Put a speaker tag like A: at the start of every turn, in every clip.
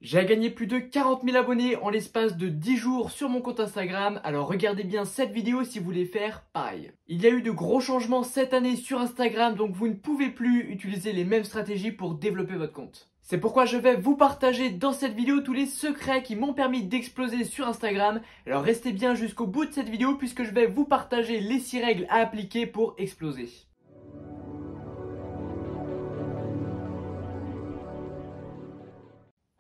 A: J'ai gagné plus de 40 000 abonnés en l'espace de 10 jours sur mon compte Instagram, alors regardez bien cette vidéo si vous voulez faire pareil. Il y a eu de gros changements cette année sur Instagram, donc vous ne pouvez plus utiliser les mêmes stratégies pour développer votre compte. C'est pourquoi je vais vous partager dans cette vidéo tous les secrets qui m'ont permis d'exploser sur Instagram. Alors restez bien jusqu'au bout de cette vidéo puisque je vais vous partager les 6 règles à appliquer pour exploser.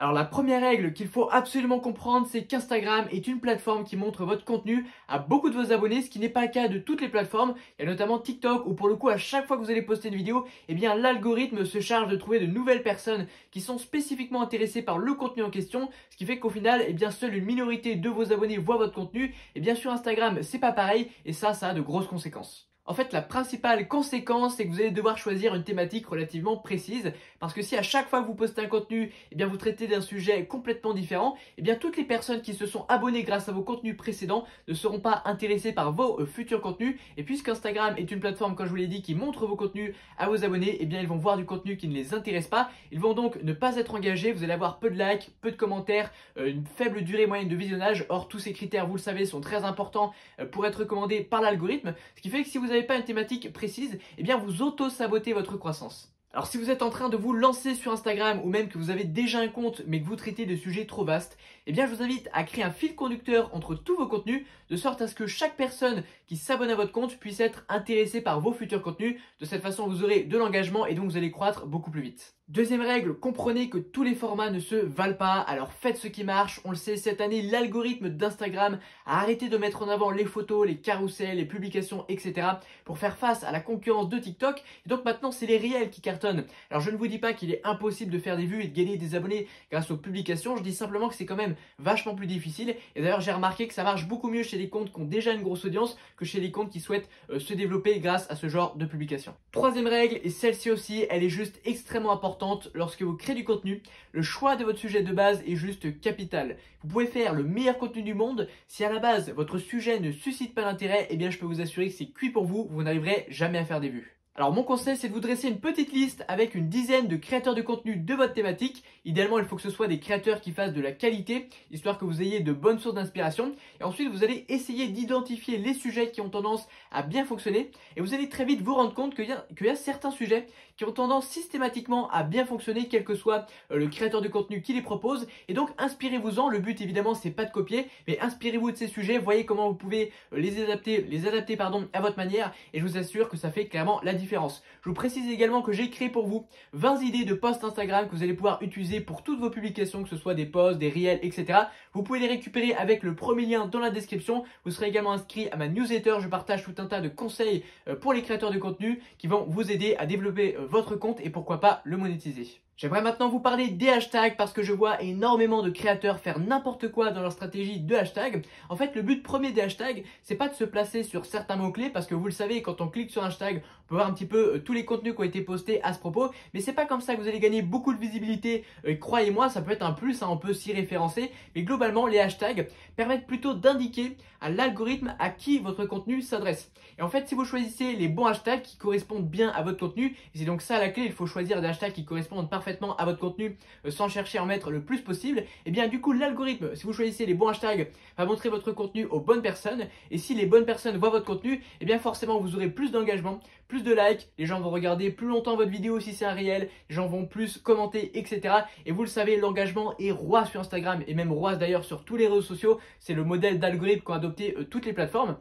A: Alors la première règle qu'il faut absolument comprendre, c'est qu'Instagram est une plateforme qui montre votre contenu à beaucoup de vos abonnés, ce qui n'est pas le cas de toutes les plateformes. Il y a notamment TikTok où pour le coup à chaque fois que vous allez poster une vidéo, eh bien l'algorithme se charge de trouver de nouvelles personnes qui sont spécifiquement intéressées par le contenu en question, ce qui fait qu'au final, eh bien seule une minorité de vos abonnés voit votre contenu. Et bien sur Instagram, c'est pas pareil et ça a de grosses conséquences. En fait, la principale conséquence, c'est que vous allez devoir choisir une thématique relativement précise parce que si à chaque fois que vous postez un contenu, eh bien vous traitez d'un sujet complètement différent, eh bien toutes les personnes qui se sont abonnées grâce à vos contenus précédents ne seront pas intéressées par vos futurs contenus. Et puisqu'Instagram est une plateforme, comme je vous l'ai dit, qui montre vos contenus à vos abonnés, eh bien ils vont voir du contenu qui ne les intéresse pas. Ils vont donc ne pas être engagés, vous allez avoir peu de likes, peu de commentaires, une faible durée moyenne de visionnage. Or, tous ces critères, vous le savez, sont très importants pour être recommandés par l'algorithme. Ce qui fait que si vous n'avez pas une thématique précise, eh bien vous auto-sabotez votre croissance. Alors si vous êtes en train de vous lancer sur Instagram ou même que vous avez déjà un compte mais que vous traitez de sujets trop vastes, eh bien je vous invite à créer un fil conducteur entre tous vos contenus de sorte à ce que chaque personne qui s'abonne à votre compte puisse être intéressée par vos futurs contenus. De cette façon, vous aurez de l'engagement et donc vous allez croître beaucoup plus vite. Deuxième règle, comprenez que tous les formats ne se valent pas, alors faites ce qui marche. On le sait, cette année, l'algorithme d'Instagram a arrêté de mettre en avant les photos, les carousels, les publications, etc. pour faire face à la concurrence de TikTok. Et donc maintenant, c'est les réels qui cartonnent. Alors je ne vous dis pas qu'il est impossible de faire des vues et de gagner des abonnés grâce aux publications. Je dis simplement que c'est quand même vachement plus difficile. Et d'ailleurs, j'ai remarqué que ça marche beaucoup mieux chez les comptes qui ont déjà une grosse audience que chez les comptes qui souhaitent se développer grâce à ce genre de publications. Troisième règle, et celle-ci aussi, elle est juste extrêmement importante. Lorsque vous créez du contenu, le choix de votre sujet de base est juste capital. Vous pouvez faire le meilleur contenu du monde, si à la base votre sujet ne suscite pas l'intérêt, eh bien je peux vous assurer que c'est cuit pour vous, vous n'arriverez jamais à faire des vues. Alors mon conseil, c'est de vous dresser une petite liste avec une dizaine de créateurs de contenu de votre thématique. Idéalement, il faut que ce soit des créateurs qui fassent de la qualité, histoire que vous ayez de bonnes sources d'inspiration. Et ensuite, vous allez essayer d'identifier les sujets qui ont tendance à bien fonctionner. Et vous allez très vite vous rendre compte qu'il y a certains sujets qui ont tendance systématiquement à bien fonctionner, quel que soit le créateur de contenu qui les propose. Et donc, inspirez-vous-en. Le but, évidemment, c'est pas de copier, mais inspirez-vous de ces sujets. Voyez comment vous pouvez les adapter à votre manière. Et je vous assure que ça fait clairement la différence. Je vous précise également que j'ai créé pour vous 20 idées de posts Instagram que vous allez pouvoir utiliser pour toutes vos publications, que ce soit des posts, des reels, etc. Vous pouvez les récupérer avec le premier lien dans la description. Vous serez également inscrit à ma newsletter. Je partage tout un tas de conseils pour les créateurs de contenu qui vont vous aider à développer votre compte et pourquoi pas le monétiser. J'aimerais maintenant vous parler des hashtags parce que je vois énormément de créateurs faire n'importe quoi dans leur stratégie de hashtag. En fait, le but premier des hashtags, c'est pas de se placer sur certains mots-clés parce que vous le savez, quand on clique sur un hashtag, on peut voir un petit peu tous les contenus qui ont été postés à ce propos. Mais c'est pas comme ça que vous allez gagner beaucoup de visibilité. Croyez-moi, ça peut être un plus, on peut s'y référencer. Mais globalement, les hashtags permettent plutôt d'indiquer à l'algorithme à qui votre contenu s'adresse. Et en fait, si vous choisissez les bons hashtags qui correspondent bien à votre contenu, et c'est donc ça la clé, il faut choisir des hashtags qui correspondent parfaitement à votre contenu sans chercher à en mettre le plus possible, et bien du coup l'algorithme, si vous choisissez les bons hashtags, va montrer votre contenu aux bonnes personnes, et si les bonnes personnes voient votre contenu, et bien forcément vous aurez plus d'engagement, plus de likes, les gens vont regarder plus longtemps votre vidéo si c'est un réel, les gens vont plus commenter, etc. Et vous le savez, l'engagement est roi sur Instagram, et même roi d'ailleurs sur tous les réseaux sociaux, c'est le modèle d'algorithme qu'ont adopté toutes les plateformes.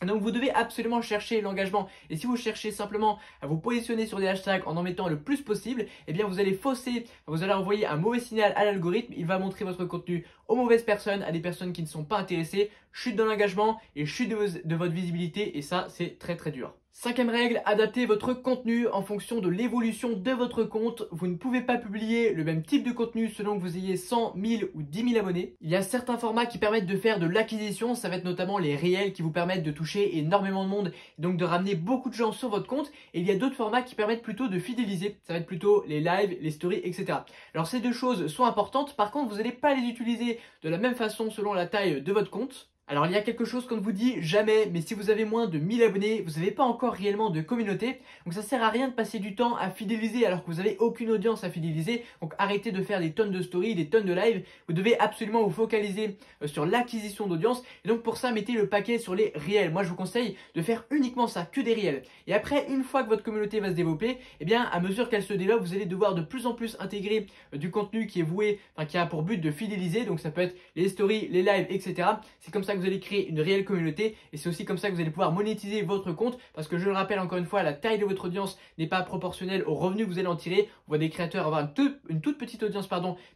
A: Donc vous devez absolument chercher l'engagement, et si vous cherchez simplement à vous positionner sur des hashtags en mettant le plus possible, eh bien vous allez fausser, vous allez envoyer un mauvais signal à l'algorithme, il va montrer votre contenu aux mauvaises personnes, à des personnes qui ne sont pas intéressées, chute dans l'engagement et chute de votre visibilité, et ça c'est très très dur. Cinquième règle, adaptez votre contenu en fonction de l'évolution de votre compte. Vous ne pouvez pas publier le même type de contenu selon que vous ayez 100, 1000 ou 10 000 abonnés. Il y a certains formats qui permettent de faire de l'acquisition, ça va être notamment les réels qui vous permettent de toucher énormément de monde, donc de ramener beaucoup de gens sur votre compte. Et il y a d'autres formats qui permettent plutôt de fidéliser, ça va être plutôt les lives, les stories, etc. Alors ces deux choses sont importantes, par contre vous n'allez pas les utiliser de la même façon selon la taille de votre compte. Alors il y a quelque chose qu'on ne vous dit jamais, mais si vous avez moins de 1000 abonnés, vous n'avez pas encore réellement de communauté, donc ça sert à rien de passer du temps à fidéliser alors que vous n'avez aucune audience à fidéliser, donc arrêtez de faire des tonnes de stories, des tonnes de lives, vous devez absolument vous focaliser sur l'acquisition d'audience, et donc pour ça mettez le paquet sur les réels. Moi je vous conseille de faire uniquement ça, que des réels. Et après, une fois que votre communauté va se développer, eh bien à mesure qu'elle se développe, vous allez devoir de plus en plus intégrer du contenu qui est voué, qui a pour but de fidéliser, donc ça peut être les stories, les lives, etc. C'est comme ça que vous allez créer une réelle communauté et c'est aussi comme ça que vous allez pouvoir monétiser votre compte parce que je le rappelle encore une fois, la taille de votre audience n'est pas proportionnelle aux revenus que vous allez en tirer. On voit des créateurs avoir une toute petite audience,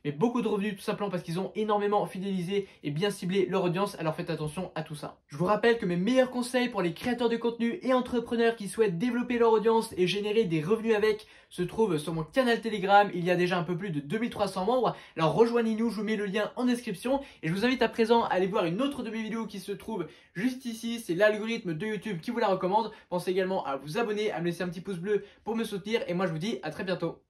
A: mais beaucoup de revenus tout simplement parce qu'ils ont énormément fidélisé et bien ciblé leur audience. Alors faites attention à tout ça. Je vous rappelle que mes meilleurs conseils pour les créateurs de contenu et entrepreneurs qui souhaitent développer leur audience et générer des revenus avec se trouvent sur mon canal Telegram. Il y a déjà un peu plus de 2300 membres. Alors rejoignez-nous, je vous mets le lien en description et je vous invite à présent à aller voir une autre de mes vidéos qui se trouve juste ici. C'est l'algorithme de YouTube qui vous la recommande. Pensez également à vous abonner, à me laisser un petit pouce bleu pour me soutenir et moi je vous dis à très bientôt.